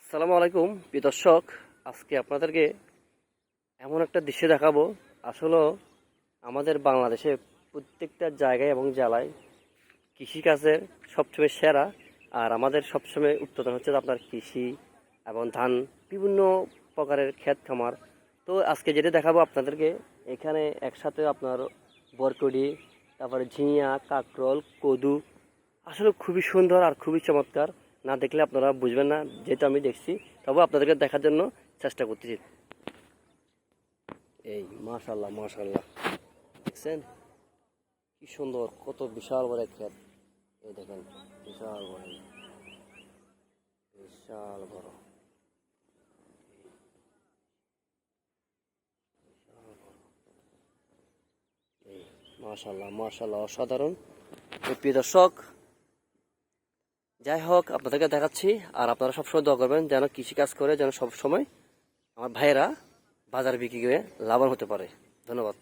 আসসালামু আলাইকুম প্রিয় দর্শক। আজকে আপনাদেরকে এমন একটা দৃশ্য দেখাবো। আসলে আমাদের বাংলাদেশে প্রত্যেকটা জায়গায় এবং জেলায় কৃষিকাজের সবসময় সেরা, আর আমাদের সবসময় উৎপাদন হচ্ছে আপনার কৃষি এবং ধান, বিভিন্ন প্রকারের ক্ষেত খামার। তো আজকে যেটা দেখাবো আপনাদেরকে, এখানে একসাথে আপনার বরকডি, তারপরে ঝিঙা, কাঁকরোল, কদু, আসলে খুবই সুন্দর আর খুবই চমৎকার। না দেখলে আপনারা বুঝবেন না, যেহেতু আমি দেখছি, তবে আপনাদেরকে দেখার জন্য চেষ্টা করতেছি। এই মাশাল্লাহ মাশাল্লাহ, দেখছেন কি সুন্দর, কত বিশাল বড় ক্ষেত। এই দেখেন, বিশাল বড়, বিশাল বড়, এই মাশাল্লাহ মাশাল্লাহ, অসাধারণ। তো প্রিয় দর্শক, যাই হোক আপনাদেরকে দেখাচ্ছি, আর আপনারা সবসময় দোয়া করবেন যেন কৃষিকাজ করে যেন সবসময় আমার ভাইয়েরা বাজার বিক্রি করে লাভবান হতে পারে। ধন্যবাদ।